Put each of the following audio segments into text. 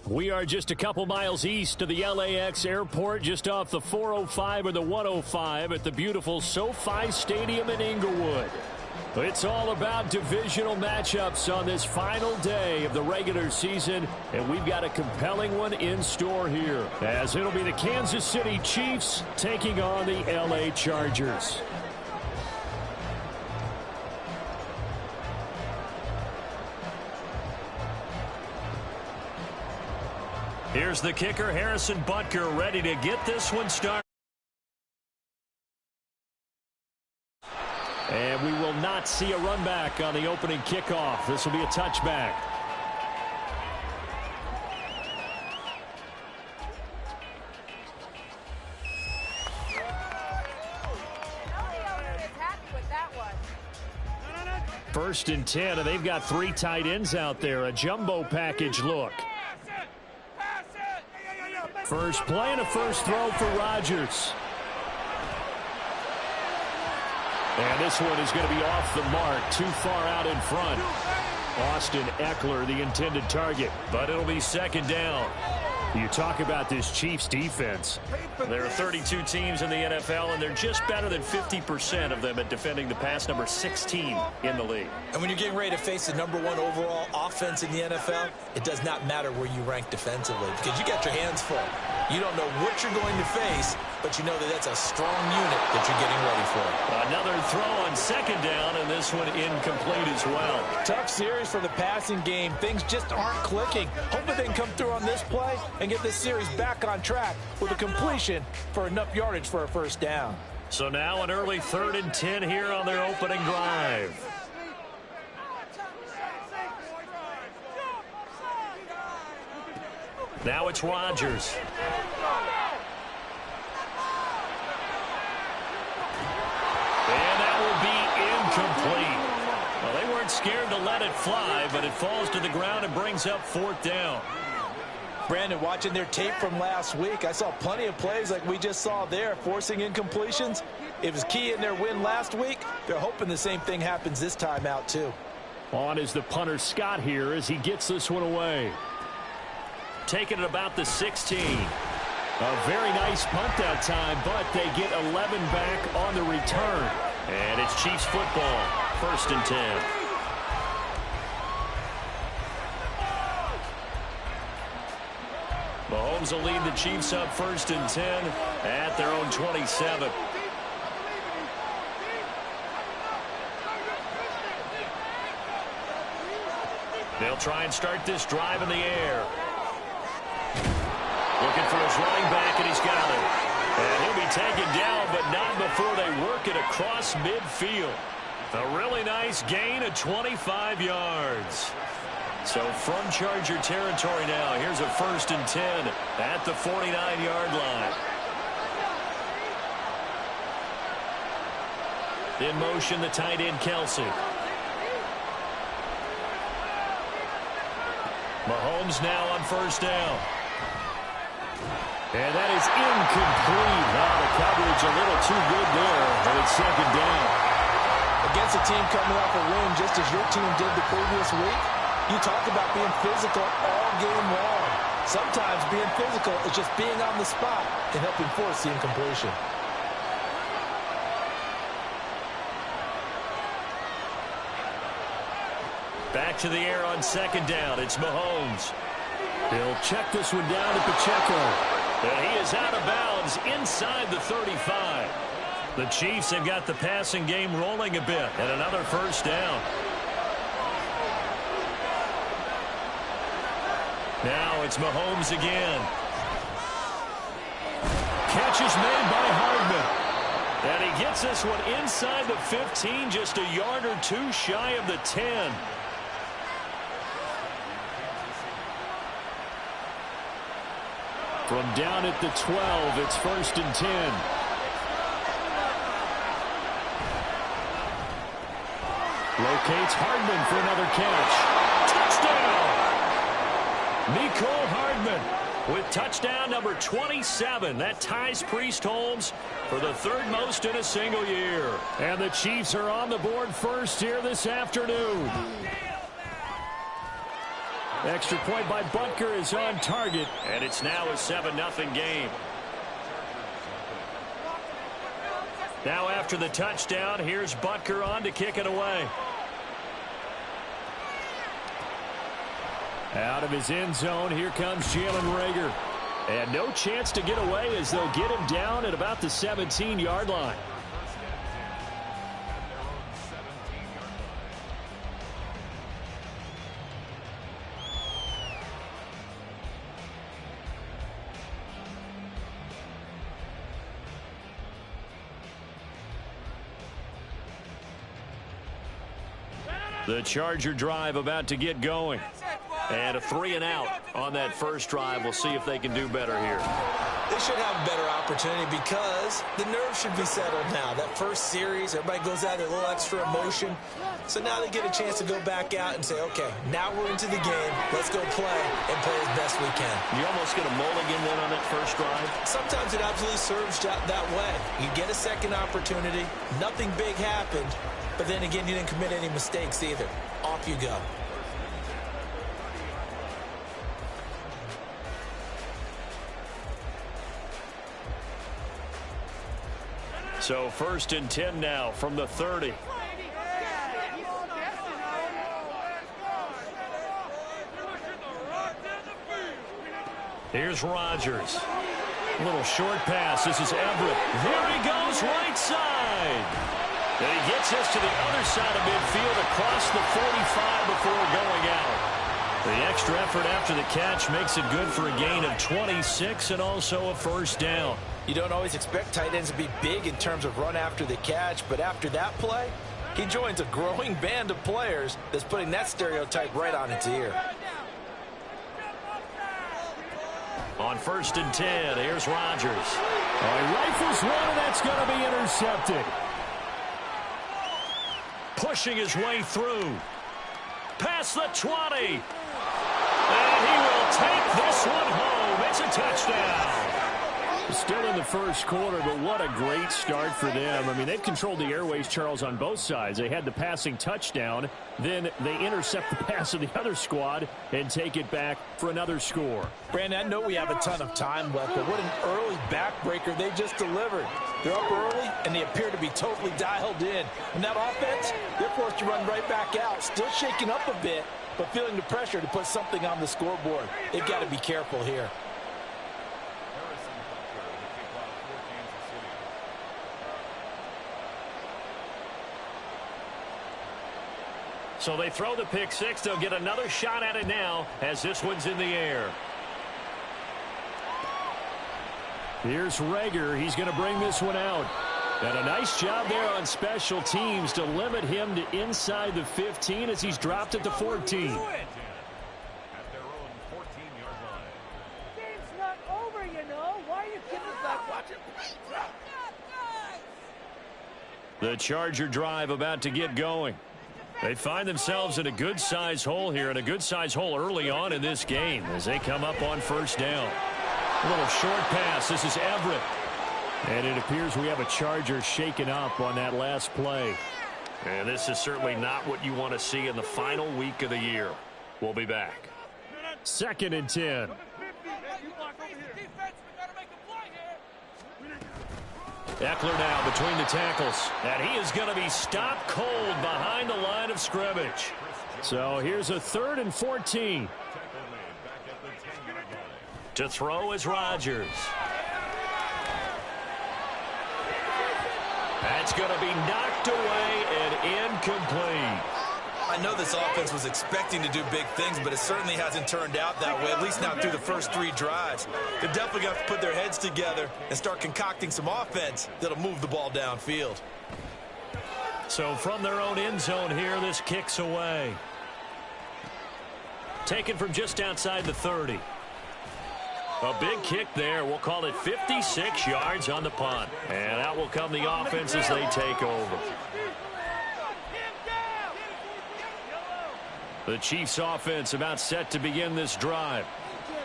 We are just a couple miles east of the LAX airport, just off the 405 or the 105 at the beautiful SoFi Stadium in Inglewood. It's all about divisional matchups on this final day of the regular season, and we've got a compelling one in store here, as it'll be the Kansas City Chiefs taking on the LA Chargers. Here's the kicker, Harrison Butker, ready to get this one started. And we will not see a run back on the opening kickoff. This will be a touchback. First and 10, and they've got 3 tight ends out there. A jumbo package look. First play and a first throw for Rodgers. And this one is going to be off the mark, too far out in front. Austin Eckler, the intended target, but it'll be second down. You talk about this Chiefs defense. There are 32 teams in the NFL, and they're just better than 50% of them at defending the pass, number 16 in the league. And when you're getting ready to face the number 1 overall offense in the NFL, it does not matter where you rank defensively because you got your hands full. You don't know what you're going to face, but you know that that's a strong unit that you're getting ready for. Another throw on second down, and this one incomplete as well. Tough series for the passing game. Things just aren't clicking. Hopefully they can come through on this play and get this series back on track with a completion for enough yardage for a first down. So now an early 3rd and 10 here on their opening drive. Now it's Rodgers. And that will be incomplete. Well, they weren't scared to let it fly, but it falls to the ground and brings up 4th down. Brandon, watching their tape from last week, I saw plenty of plays like we just saw there, forcing incompletions. It was key in their win last week. They're hoping the same thing happens this time out, too. On is the punter Scott here as he gets this one away. Taking it about the 16. A very nice punt that time, but they get 11 back on the return. And it's Chiefs football, 1st and 10. Mahomes will lead the Chiefs up 1st and 10 at their own 27. They'll try and start this drive in the air. Looking for his running back, and he's got it. And he'll be taken down, but not before they work it across midfield. A really nice gain of 25 yards. So from Charger territory now, here's a 1st and 10 at the 49-yard line. In motion, the tight end, Kelsey. Mahomes now on 1st down. And that is incomplete. Now the coverage a little too good there, but it's 2nd down. Against a team coming off a win, just as your team did the previous week, you talk about being physical all game long. Sometimes being physical is just being on the spot and helping force the incompletion. Back to the air on 2nd down. It's Mahomes. He'll check this one down to Pacheco. And he is out of bounds inside the 35. The Chiefs have got the passing game rolling a bit. And another 1st down. Now it's Mahomes again. Catch is made by Hardman. And he gets this one inside the 15, just a yard or 2 shy of the 10. From down at the 12, it's 1st and 10. Locates Hardman for another catch. Touchdown! Mecole Hardman with touchdown number 27. That ties Priest Holmes for the 3rd most in a single year. And the Chiefs are on the board first here this afternoon. Extra point by Butker is on target, and it's now a 7-0 game. Now after the touchdown, here's Butker on to kick it away. Out of his end zone, here comes Jalen Reagor. And no chance to get away as they'll get him down at about the 17-yard line. The Charger drive about to get going. And a 3-and-out on that first drive. We'll see if they can do better here. They should have a better opportunity because the nerves should be settled now. That first series, everybody goes out there, a little extra emotion. So now they get a chance to go back out and say, okay, now we're into the game. Let's go play and play as best we can. You almost get a mulligan then on that first drive? Sometimes it absolutely serves that way. You get a second opportunity. Nothing big happened. But then again, you didn't commit any mistakes either. Off you go. So 1st and 10 now from the 30. Here's Rodgers. A little short pass. This is Everett. There he goes, right side. And he gets us to the other side of midfield across the 45 before going out. The extra effort after the catch makes it good for a gain of 26 and also a first down. You don't always expect tight ends to be big in terms of run after the catch, but after that play, he joins a growing band of players that's putting that stereotype right on its ear. On 1st and 10, here's Rodgers. He rifles one, and that's going to be intercepted. Pushing his way through. Past the 20. And he will take this one home. It's a touchdown. Still in the first quarter, but what a great start for them. I mean, they've controlled the airways, Charles, on both sides. They had the passing touchdown. Then they intercept the pass of the other squad and take it back for another score. Brandon, I know we have a ton of time left, but what an early backbreaker they just delivered. They're up early, and they appear to be totally dialed in. And that offense, they're forced to run right back out, still shaking up a bit, but feeling the pressure to put something on the scoreboard. They've got to be careful here. So they throw the pick six. They'll get another shot at it now as this one's in the air. Here's Reagor. He's going to bring this one out. And a nice job there on special teams to limit him to inside the 15 as he's dropped at the 14. At their own 14-yard line. Game's not over, you know. Why are you kidding us watching? The Charger drive about to get going. They find themselves in a good-sized hole here, and a good-sized hole early on in this game as they come up on first down. A little short pass. This is Everett. And it appears we have a Charger shaken up on that last play. And this is certainly not what you want to see in the final week of the year. We'll be back. 2nd and 10. Eckler now between the tackles. And he is going to be stopped cold behind the line of scrimmage. So here's a 3rd and 14. To throw is Rodgers. That's going to be knocked away and incomplete. I know this offense was expecting to do big things, but it certainly hasn't turned out that way, at least not through the first 3 drives. They're definitely going to have to put their heads together and start concocting some offense that'll move the ball downfield. So from their own end zone here, this kicks away. Taken from just outside the 30. A big kick there. We'll call it 56 yards on the punt. And out will come the offense as they take over. The Chiefs offense about set to begin this drive.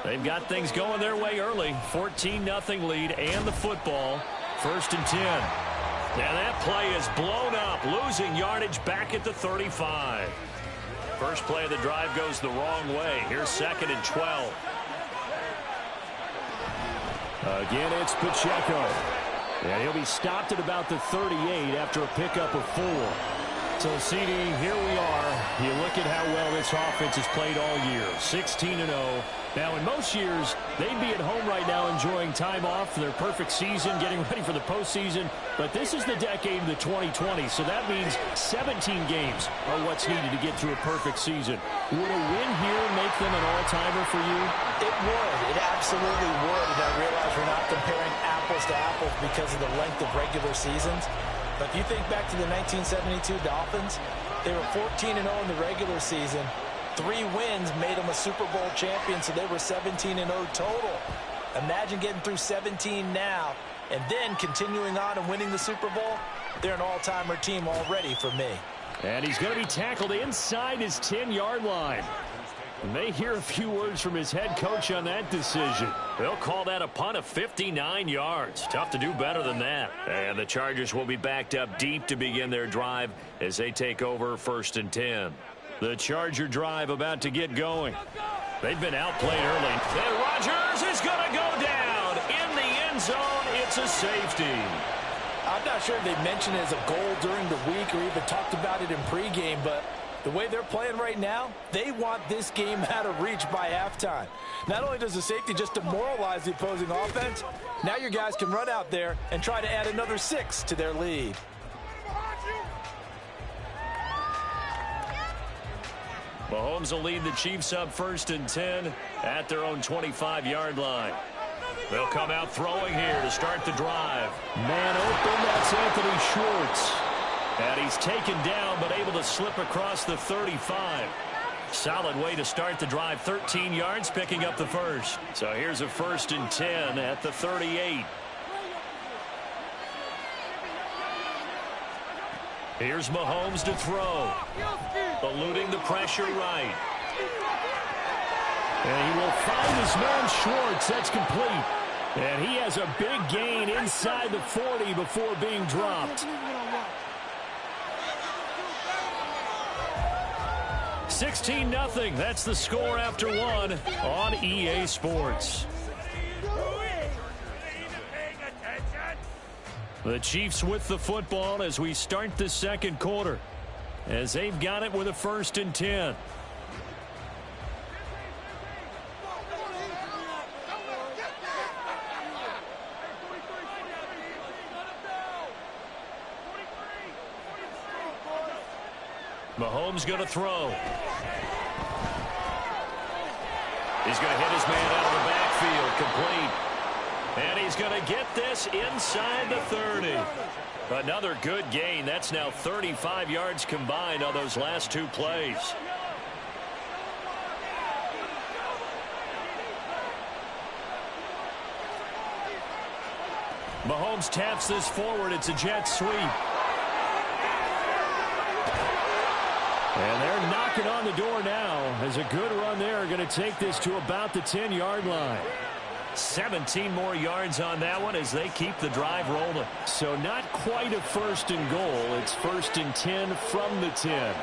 They've got things going their way early. 14-0 lead and the football. 1st and 10. And that play is blown up, losing yardage back at the 35. First play of the drive goes the wrong way. Here's 2nd and 12. Again, it's Pacheco. And he'll be stopped at about the 38 after a pickup of 4. So, CD, here we are. You look at how well this offense has played all year. 16-0. Now, in most years, they'd be at home right now enjoying time off for their perfect season, getting ready for the postseason. But this is the decade of the 2020, so that means 17 games are what's needed to get through a perfect season. Would a win here make them an all-timer for you? It would. It absolutely would. And I realize we're not comparing apples to apples because of the length of regular seasons. But if you think back to the 1972 Dolphins, they were 14-0 in the regular season. 3 wins made them a Super Bowl champion, so they were 17-0 total. Imagine getting through 17 now and then continuing on and winning the Super Bowl. They're an all-timer team already for me. And he's going to be tackled inside his 10-yard line. And they hear a few words from his head coach on that decision. They'll call that a punt of 59 yards. Tough to do better than that. And the Chargers will be backed up deep to begin their drive as they take over 1st and 10. The Charger drive about to get going. They've been outplayed early. And Rodgers is going to go down. In the end zone, it's a safety. I'm not sure if they mentioned it as a goal during the week or even talked about it in pregame, but the way they're playing right now, they want this game out of reach by halftime. Not only does the safety just demoralize the opposing offense, now your guys can run out there and try to add another 6 to their lead. Mahomes will lead the Chiefs up 1st and 10 at their own 25-yard line. They'll come out throwing here to start the drive. Man open, that's Anthony Schwartz. And he's taken down but able to slip across the 35. Solid way to start the drive. 13 yards, picking up the first. So here's a 1st and 10 at the 38. Here's Mahomes to throw. Eluding the pressure right. And he will find his man Schwartz. That's complete. And he has a big gain inside the 40 before being dropped. 16-0. That's the score after 1 on EA Sports. The Chiefs with the football as we start the 2nd quarter, as they've got it with a 1st and 10. Mahomes going to throw. He's going to hit his man out of the backfield, complete. And he's going to get this inside the 30. Another good gain. That's now 35 yards combined on those last 2 plays. Mahomes taps this forward. It's a jet sweep. And they're knocking on the door now as a good run there. Going to take this to about the 10-yard line. 17 more yards on that one as they keep the drive rolling. So not quite a 1st and goal. It's 1st and 10 from the 10.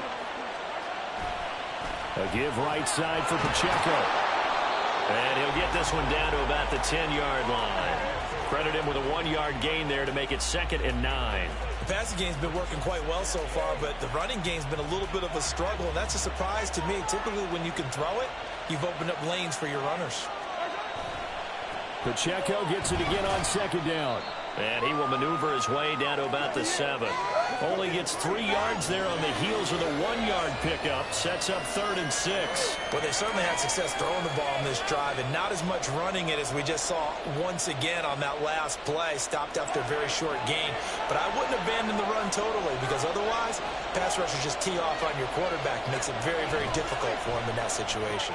A give right side for Pacheco. And he'll get this one down to about the 10-yard line. Credit him with a 1-yard gain there to make it 2nd and 9. The passing game's been working quite well so far, but the running game's been a little bit of a struggle, and that's a surprise to me. Typically, when you can throw it, you've opened up lanes for your runners. Pacheco gets it again on 2nd down. And he will maneuver his way down to about the 7. Only gets 3 yards there on the heels of the 1-yard pickup. Sets up 3rd and 6. Well, they certainly had success throwing the ball on this drive and not as much running it as we just saw once again on that last play. Stopped after a very short gain. But I wouldn't abandon the run totally because otherwise, pass rushers just tee off on your quarterback. Makes it very, very difficult for him in that situation.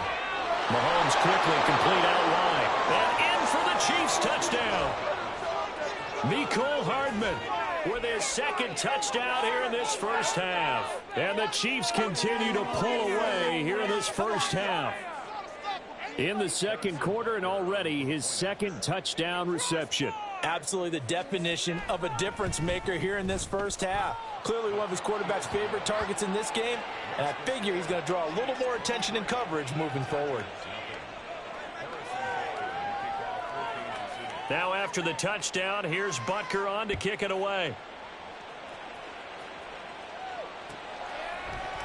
Mahomes quickly complete out wide. And in for the Chiefs touchdown. Mecole Hardman with his 2nd touchdown here in this 1st half. And the Chiefs continue to pull away here in this 1st half. In the 2nd quarter and already his 2nd touchdown reception. Absolutely the definition of a difference maker here in this first half. Clearly one of his quarterback's favorite targets in this game, and I figure he's going to draw a little more attention and coverage moving forward. Now after the touchdown, here's Butker on to kick it away.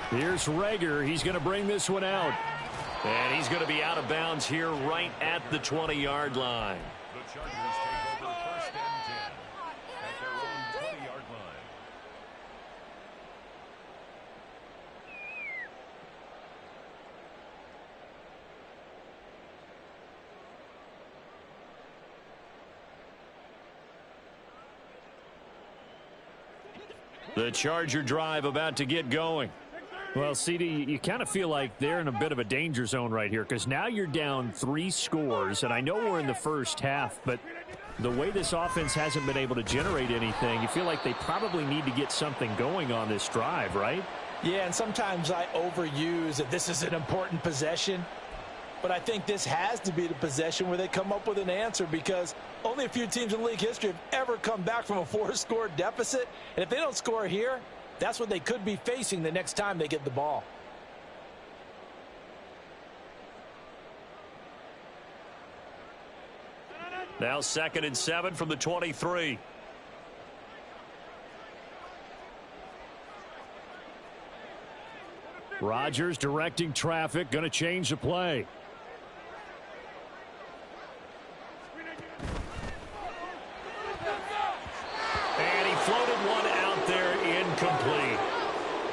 Here's Rager. He's going to bring this one out. And he's going to be out of bounds here right at the 20-yard line. The Chargers take over 1st and 10 at their own 20-yard line. The Charger drive about to get going. Well, CD, you kind of feel like they're in a bit of a danger zone right here because now you're down 3 scores, and I know we're in the first half, but the way this offense hasn't been able to generate anything, you feel like they probably need to get something going on this drive, right? Yeah, and sometimes I overuse that this is an important possession, but I think this has to be the possession where they come up with an answer because only a few teams in league history have ever come back from a 4-score deficit, and if they don't score here, that's what they could be facing the next time they get the ball. Now 2nd and 7 from the 23. Rodgers directing traffic, going to change the play. And he floated one out there incomplete.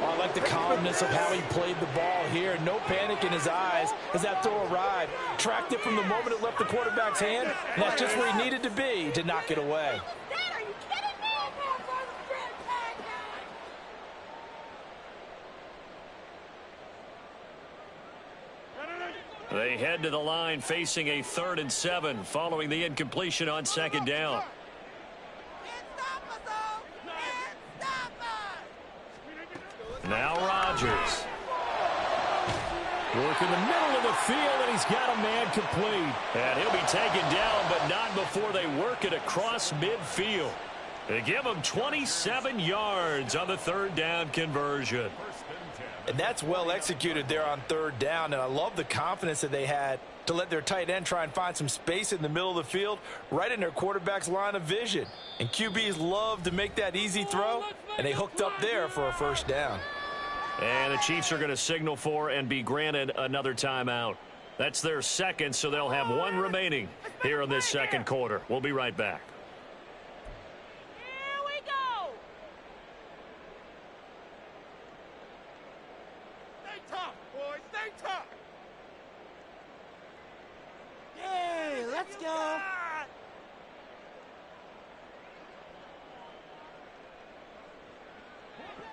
I like the calmness of how he played the ball here. No panic in his eyes as that throw arrived. Tracked it from the moment it left the quarterback's hand, and that's just where he needed to be to knock it away. They head to the line facing a 3rd and 7 following the incompletion on 2nd down. Now Rodgers. Work in the middle of the field, and he's got a man complete. And he'll be taken down, but not before they work it across midfield. They give him 27 yards on the 3rd down conversion. And that's well executed there on 3rd down, and I love the confidence that they had to let their tight end try and find some space in the middle of the field right in their quarterback's line of vision. And QBs love to make that easy throw, and they hooked up there for a 1st down. And the Chiefs are going to signal for and be granted another timeout. That's their 2nd, so they'll have 1 remaining here in this 2nd quarter. We'll be right back. Here we go. Stay tough, boys. Stay tough. Yay, let's go.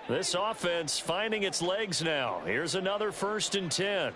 This offense finding its legs now. Here's another 1st and 10.